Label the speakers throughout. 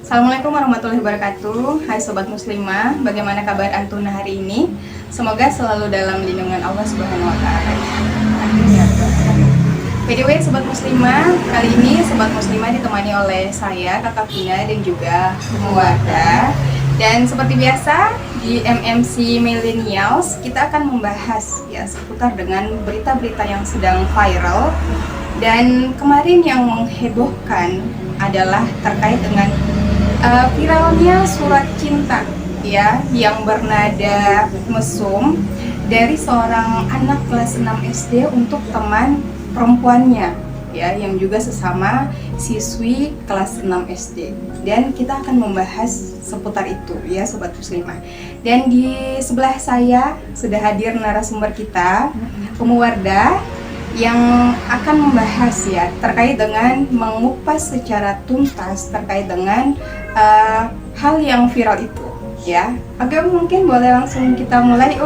Speaker 1: Assalamualaikum warahmatullahi wabarakatuh. Hai Sobat Muslimah, bagaimana kabar Antuna hari ini? Semoga selalu dalam lindungan Allah Subhanahu wa Ta'ala. Amin ya Rabbal. By the way, Sobat Muslimah, kali ini Sobat Muslimah ditemani oleh saya, Kakak Vina, dan juga Muwardah. Dan seperti biasa di MMC Millennials kita akan membahas ya seputar dengan berita-berita yang sedang viral. Dan kemarin yang menghebohkan adalah terkait dengan viralnya surat cinta ya yang bernada mesum dari seorang anak kelas 6 SD untuk teman perempuannya ya yang juga sesama siswi kelas 6 SD. Dan kita akan membahas seputar itu ya Sobat Muslimah. Dan di sebelah saya sudah hadir narasumber kita, Muwardah, yang akan membahas ya terkait dengan mengupas secara tuntas terkait dengan hal yang viral itu ya. Oke, mungkin boleh langsung kita mulai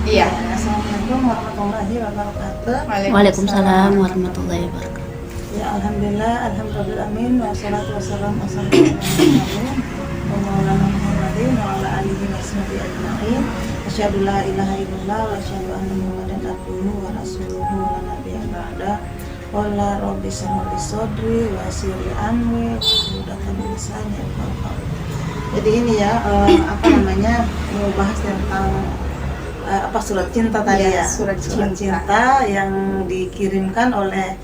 Speaker 1: Iya.
Speaker 2: Assalamualaikum warahmatullahi wabarakatuh.
Speaker 3: Waalaikumsalam warahmatullahi wabarakatuh.
Speaker 2: Ya alhamdulillah, alhamdulillahirrahmanirrahim. Wassalatu wassalamu ala rasulillah wa maulana Muhammadin wa ala alihi wa sahbihi ajma'in. Asyhadu la ilaha illallah wa asyhadu anna Muhammadan abduhu wa rasuluhu wa nabiyya ba'da. Wala rabbi shrah li sadri wa yassir li amri wahlul lisani yafqahu qawli. Jadi ini ya mau bahas tentang surat cinta tadi ya. Surat cinta yang dikirimkan oleh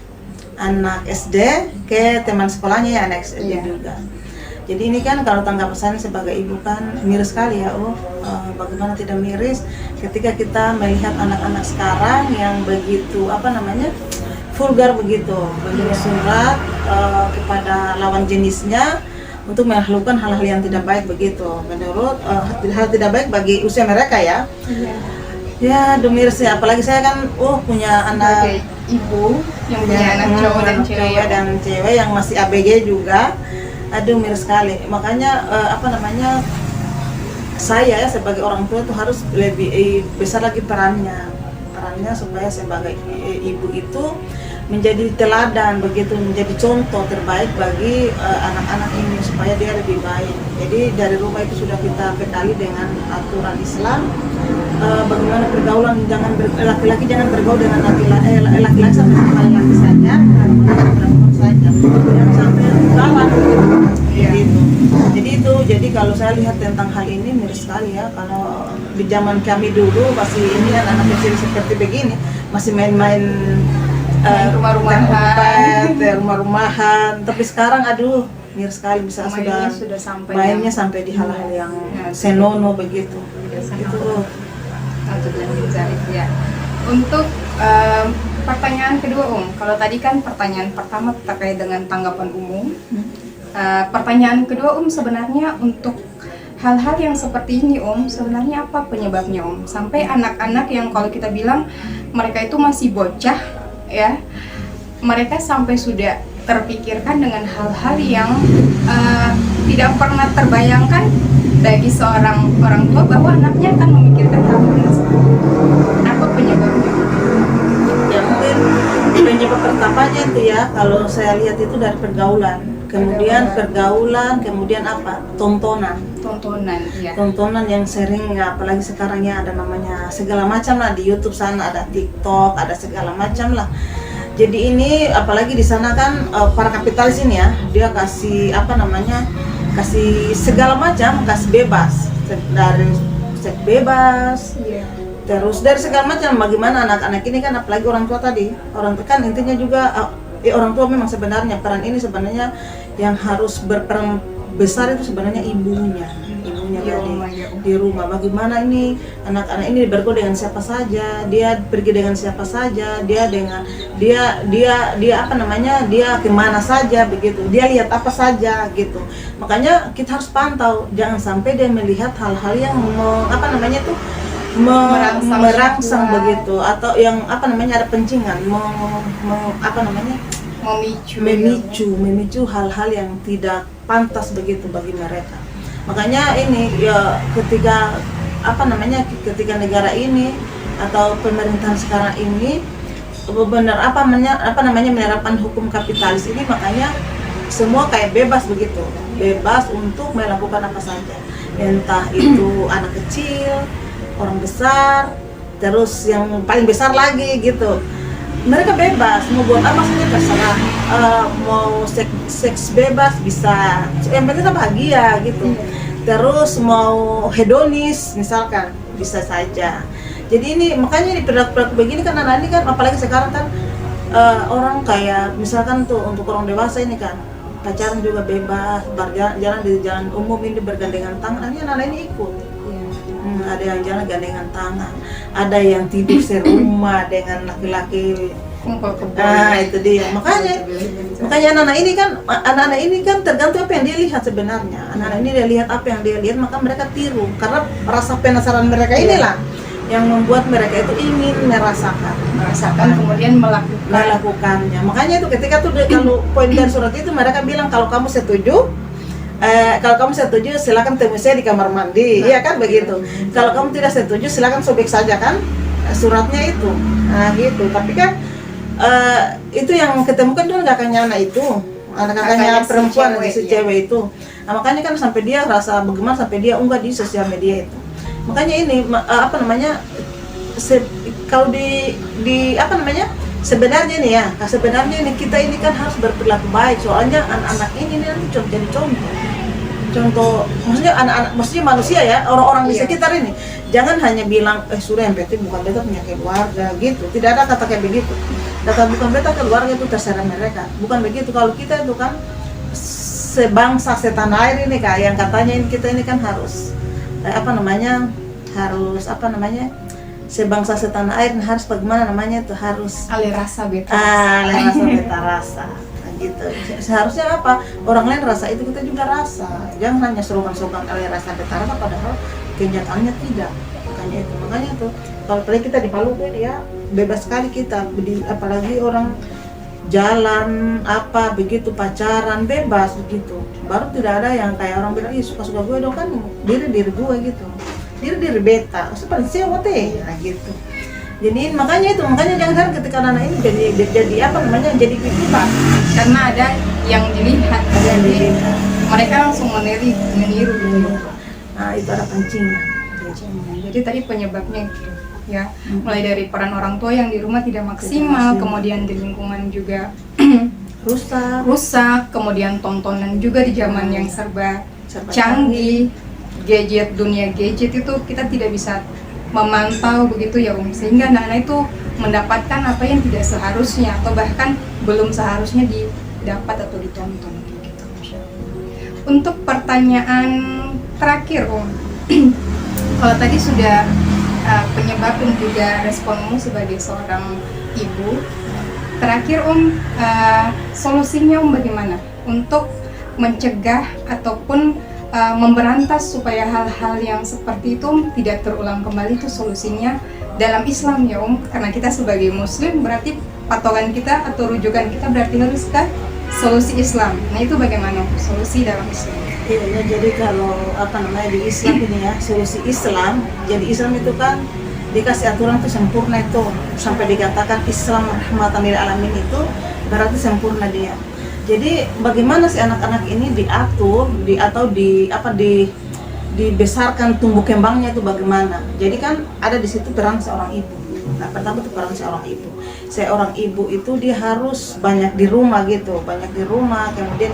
Speaker 2: anak SD ke teman sekolahnya ya, anak SD juga. Jadi ini kan kalau tanggapan saya sebagai ibu kan miris sekali ya, bagaimana tidak miris ketika kita melihat anak-anak sekarang yang begitu vulgar begitu, mengirim surat kepada lawan jenisnya untuk melakukan hal-hal yang tidak baik begitu. Menurut hal tidak baik bagi usia mereka ya. Ya, miris ya. Apalagi saya kan punya anak
Speaker 1: ibu yang punya anak cowok dan
Speaker 2: cewek yang masih ABG juga. Aduh, miris sekali. Makanya saya sebagai orang tua itu harus lebih besar lagi perannya supaya sebagai ibu itu menjadi teladan begitu, menjadi contoh terbaik bagi anak-anak ini supaya dia lebih baik. Jadi dari rumah itu sudah kita bekali dengan aturan Islam, bagaimana pergaulan, laki-laki jangan bergaul dengan laki-laki sampai laki-laki saja, perempuan saja, jangan sampai kawan gitu. Jadi kalau saya lihat tentang hal ini miris sekali ya. Kalau di zaman kami dulu masih ini anak kecil seperti begini masih main-main rumah-rumahan, tapi sekarang aduh miris sekali bisa sudah sampai mainnya sampai di hal-hal yang senonoh begitu. Itu
Speaker 1: ya. Untuk pertanyaan kedua kalau tadi kan pertanyaan pertama terkait dengan tanggapan umum. Pertanyaan kedua sebenarnya untuk hal-hal yang seperti ini sebenarnya apa penyebabnya sampai anak-anak yang kalau kita bilang mereka itu masih bocah ya, mereka sampai sudah terpikirkan dengan hal-hal yang tidak pernah terbayangkan bagi seorang orang tua bahwa anaknya akan memikirkan hal-hal seperti itu. Apa penyebabnya?
Speaker 2: Ya mungkin penyebab pertamanya itu ya, kalau saya lihat itu dari pergaulan. Kemudian apa? Tontonan ya. Tontonan yang sering apalagi sekarang ya ada namanya segala macam lah di YouTube sana, ada TikTok, ada segala macam lah. Jadi ini apalagi di sana kan para kapitalis ini ya, dia kasih kasih segala macam, kasih bebas dari seks bebas. Terus dari segala macam, bagaimana anak-anak ini kan apalagi orang tua kan intinya juga orang tua memang sebenarnya peran ini sebenarnya yang harus berperan besar itu sebenarnya ibunya di rumah. Bagaimana ini anak-anak ini bergaul dengan siapa saja, dia pergi dengan siapa saja, dia kemana saja begitu, dia lihat apa saja gitu. Makanya kita harus pantau, jangan sampai dia melihat hal-hal yang merangsang begitu, atau yang ada pencingan memicu hal-hal yang tidak pantas begitu bagi mereka. Makanya ini ya ketika negara ini atau pemerintahan sekarang ini benar menerapkan hukum kapitalis ini, makanya semua kayak bebas begitu, bebas untuk melakukan apa saja, entah itu anak kecil, orang besar, terus yang paling besar lagi gitu. Mereka bebas mau buat apa saja terserah. Mau seks bebas bisa, yang penting kita bahagia gitu. Terus mau hedonis misalkan bisa saja. Jadi ini makanya di perilaku begini kan anak ini kan, apalagi sekarang kan orang kayak misalkan tuh untuk orang dewasa ini kan pacaran juga bebas, berjalan di jalan umum ini bergandengan tangan, ini anak ini ikut. Ada yang jalan gandengan tangan, ada yang tidur serumah dengan laki-laki. Itu dia. Makanya anak-anak ini kan tergantung apa yang dia lihat sebenarnya. Anak-anak ini dia lihat apa yang dia lihat, maka mereka tiru. Karena rasa penasaran mereka inilah yang membuat mereka itu ingin merasakan
Speaker 1: kemudian
Speaker 2: melakukannya. Makanya itu ketika tuh kalau poin dari surat itu mereka bilang kalau kamu setuju silakan temui saya di kamar mandi, iya kan begitu. Kalau kamu tidak setuju silakan sobek saja kan suratnya itu. Nah gitu. Tapi kan itu yang ketemukan tuh nggak kakaknya anak itu, anak kakaknya perempuan si cewek itu. Nah, makanya kan sampai dia rasa bagaimana sampai dia unggah di sosial media itu. Makanya ini kalau di sebenarnya nih ya, sebenarnya ini kita ini kan harus berperilaku baik, soalnya anak-anak ini nanti jadi contoh, maksudnya anak-anak, maksudnya manusia ya, orang-orang di sekitar ini jangan hanya bilang sudah yang penting bukan beta punya keluarga gitu, tidak ada kata kayak begitu. Kata bukan beta keluarga itu terserah mereka, bukan begitu. Kalau kita itu kan sebangsa setanah air ini kak, yang katanya ini kita ini kan harus sebangsa setanah air harus bagaimana namanya itu harus
Speaker 1: alih rasa beta
Speaker 2: rasa gitu. Seharusnya apa, orang lain rasa itu kita juga rasa, jangan hanya slogan-slogan alih rasa beta rasa padahal kenyataannya tidak. Makanya itu kalau kita di Maluku ya bebas sekali kita, apalagi orang jalan apa begitu pacaran bebas begitu, baru tidak ada yang kayak orang bilang suka-suka gue dong, kan diri gue gitu, diri beta seperti sewa teh gitu. Jadi makanya jangan heran ketika anak ini jadi pikiran
Speaker 1: karena ada yang dilihat, mereka langsung meniru gitu.
Speaker 2: Nah itu ada pancingnya.
Speaker 1: Jadi tadi penyebabnya gitu ya, mulai dari peran orang tua yang di rumah tidak maksimal, kemudian di lingkungan juga rusak, kemudian tontonan juga di zaman yang serba canggih, dunia gadget itu kita tidak bisa memantau begitu ya sehingga anak-anak itu mendapatkan apa yang tidak seharusnya atau bahkan belum seharusnya didapat atau ditonton gitu. Untuk pertanyaan terakhir kalau tadi sudah penyebab dan juga responmu sebagai seorang ibu, terakhir solusinya bagaimana untuk mencegah ataupun memberantas supaya hal-hal yang seperti itu tidak terulang kembali, itu solusinya dalam Islam ya karena kita sebagai muslim berarti patokan kita atau rujukan kita berarti harus ke solusi Islam. Nah itu bagaimana solusi dalam Islam?
Speaker 2: Iya, jadi kalau di Islam ini ya, solusi Islam, jadi Islam itu kan dikasih aturan itu sempurna itu, sampai dikatakan Islam rahmatan lil alamin itu berarti sempurna dia. Jadi bagaimana si anak-anak ini diatur dibesarkan tumbuh kembangnya itu bagaimana? Jadi kan ada di situ peran seorang ibu. Nah, pertama itu peran seorang ibu. Seorang ibu itu dia harus banyak di rumah gitu, kemudian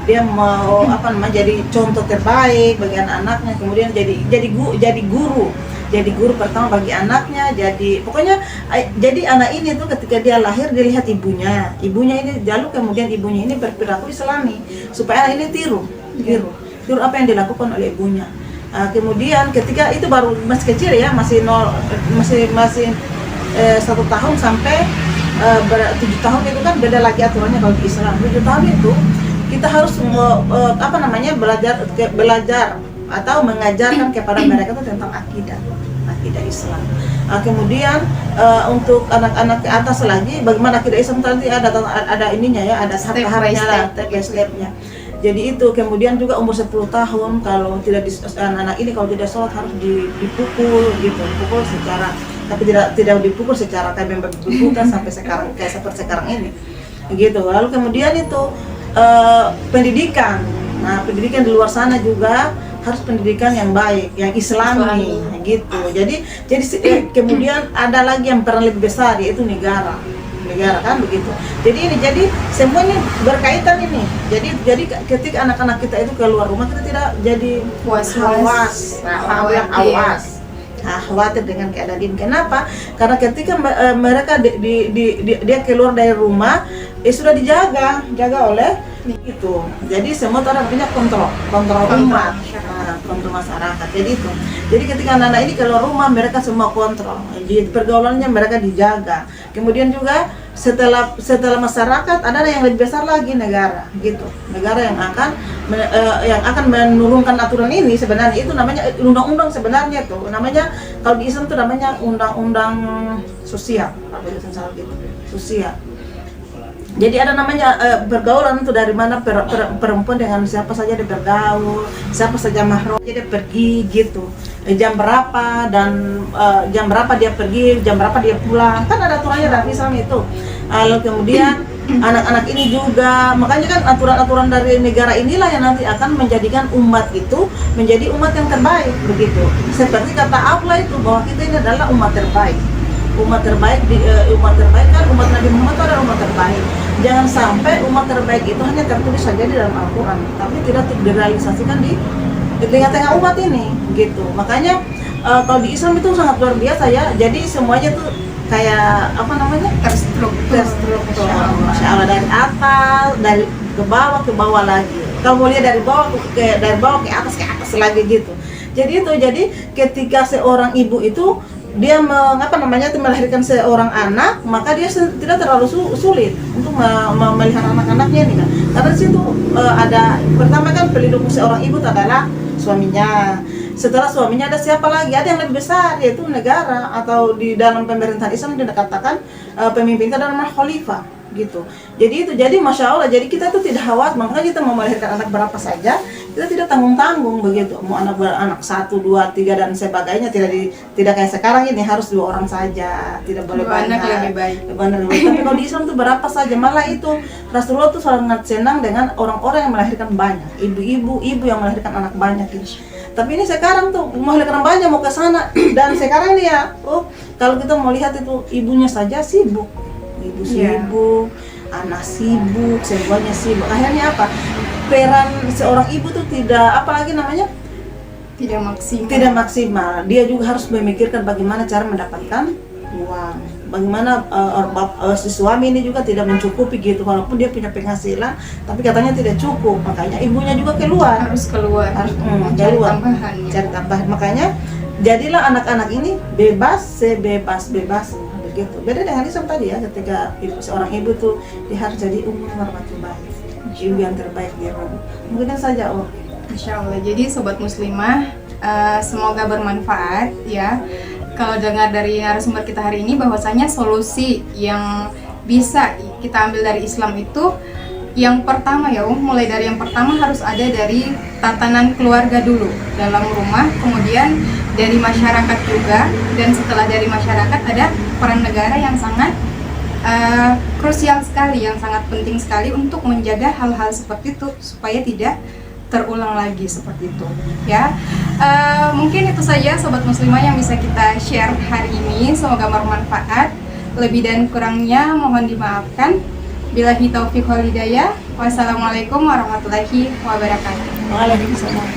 Speaker 2: dia mau jadi contoh terbaik bagi anak-anaknya, kemudian jadi guru pertama bagi anaknya. Jadi anak ini tuh ketika dia lahir dia lihat ibunya ini, lalu kemudian ibunya ini berperilaku Islami supaya anak ini tiru apa yang dilakukan oleh ibunya. Kemudian ketika itu baru masih kecil ya, masih 1 tahun sampai 7 tahun itu kan beda lagi aturannya kalau di Islam. 7 tahun itu kita harus belajar atau mengajarkan kepada mereka itu tentang akidah Islam. Kemudian untuk anak-anak ke atas lagi, bagaimana akidah Islam tadi ada ininya ya, ada tahap-tahapnya, step by stepnya. Jadi itu kemudian juga umur 10 tahun kalau tidak anak-anak ini kalau tidak sholat harus dipukul gitu, dipukul secara, tapi tidak dipukul secara kayak membutuhkan sampai sekarang kayak seperti sekarang ini gitu. Lalu kemudian itu pendidikan. Nah, pendidikan di luar sana juga harus pendidikan yang baik, yang Islami, gitu. Jadi kemudian ada lagi yang peran lebih besar, yaitu negara kan begitu. Jadi semuanya berkaitan ini. Jadi ketika anak-anak kita itu keluar rumah, kita tidak jadi awas. Khawatir dengan keadaan ini. Kenapa? Karena ketika mereka dia keluar dari rumah, sudah dijaga oleh itu. Jadi semua itu artinya kontrol umat, kontrol masyarakat. Jadi ketika anak-anak ini keluar rumah, mereka semua kontrol. Di pergaulannya mereka dijaga. Kemudian juga setelah masyarakat, ada yang lebih besar lagi, negara, gitu. Negara yang akan menurunkan aturan ini. Sebenarnya itu namanya undang-undang, sebenarnya tuh namanya, kalau di Islam itu namanya undang-undang sosial, apa itu salah gitu, sosial. Jadi ada namanya pergaulan itu, dari mana perempuan dengan siapa saja dia bergaul, siapa saja mahram dia pergi, gitu. Jam berapa dan jam berapa dia pergi, jam berapa dia pulang, kan ada aturannya dalam Islam itu. Lalu kemudian anak-anak ini juga, makanya kan aturan-aturan dari negara inilah yang nanti akan menjadikan umat itu menjadi umat yang terbaik, begitu. Seperti kata Allah itu, bahwa kita ini adalah umat terbaik. Umat terbaik kan umat Nabi Muhammad itu adalah umat terbaik. Jangan sampai umat terbaik itu hanya tertulis saja di dalam Al-Quran, tapi tidak direalisasikan di tengah-tengah umat ini, gitu. Makanya kalau di Islam itu sangat luar biasa ya. Jadi semuanya tuh kayak apa namanya, terstruktur. Masya Allah, dari atas, dari ke bawah lagi. Kalau mau lihat dari bawah ke atas lagi, gitu. Jadi ketika seorang ibu itu dia melahirkan seorang anak, maka dia tidak terlalu sulit untuk memelihara anak-anaknya ini kan. Karena di situ ada, pertama kan pelindung seorang ibu adalah suaminya. Setelah suaminya ada siapa lagi? Ada yang lebih besar, yaitu negara, atau di dalam pemerintahan Islam dikatakan pemimpin itu adalah khalifah, gitu. Jadi masya Allah, jadi kita itu tidak khawatir. Makanya kita mau melahirkan anak berapa saja, kita tidak tanggung-tanggung, begitu. Mau anak 1, 2, 3 dan sebagainya, tidak kayak sekarang ini harus 2 orang saja, tidak boleh banyak.
Speaker 1: Lebih baik.
Speaker 2: Tapi kalau di Islam itu berapa saja, malah itu Rasulullah itu sangat senang dengan orang-orang yang melahirkan banyak, ibu yang melahirkan anak banyak gitu. Tapi ini sekarang tuh melahirkan banyak, mau ke sana, dan sekarang ini ya, kalau kita mau lihat itu ibunya saja sibuk, ibu sibuk, anak sibuk, semuanya sibuk. Akhirnya apa? Peran seorang ibu tuh tidak maksimal. Dia juga harus memikirkan bagaimana cara mendapatkan uang, bagaimana si suami ini juga tidak mencukupi, gitu. Walaupun dia punya penghasilan, tapi katanya tidak cukup, makanya ibunya juga harus keluar cari tambahan. Makanya jadilah anak-anak ini sebebas begitu. Beda dengan Islam tadi ya, ketika seorang ibu tuh dia harus jadi marwatul bait, ibu yang terbaik di rumah. Mungkin saja
Speaker 1: Masya Allah. Jadi sobat muslimah, semoga bermanfaat ya. Kalau dengar dari narasumber kita hari ini, bahwasanya solusi yang bisa kita ambil dari Islam itu, yang pertama ya, mulai dari yang pertama harus ada dari tatanan keluarga dulu dalam rumah, kemudian dari masyarakat juga, dan setelah dari masyarakat ada peran negara yang sangat krusial sekali, yang sangat penting sekali untuk menjaga hal-hal seperti itu supaya tidak terulang lagi seperti itu ya. Mungkin itu saja sobat muslimah yang bisa kita share hari ini, semoga bermanfaat. Lebih dan kurangnya mohon dimaafkan. Billahi taufiq wal hidayah. Wassalamualaikum warahmatullahi wabarakatuh.
Speaker 2: Waalaikumsalam.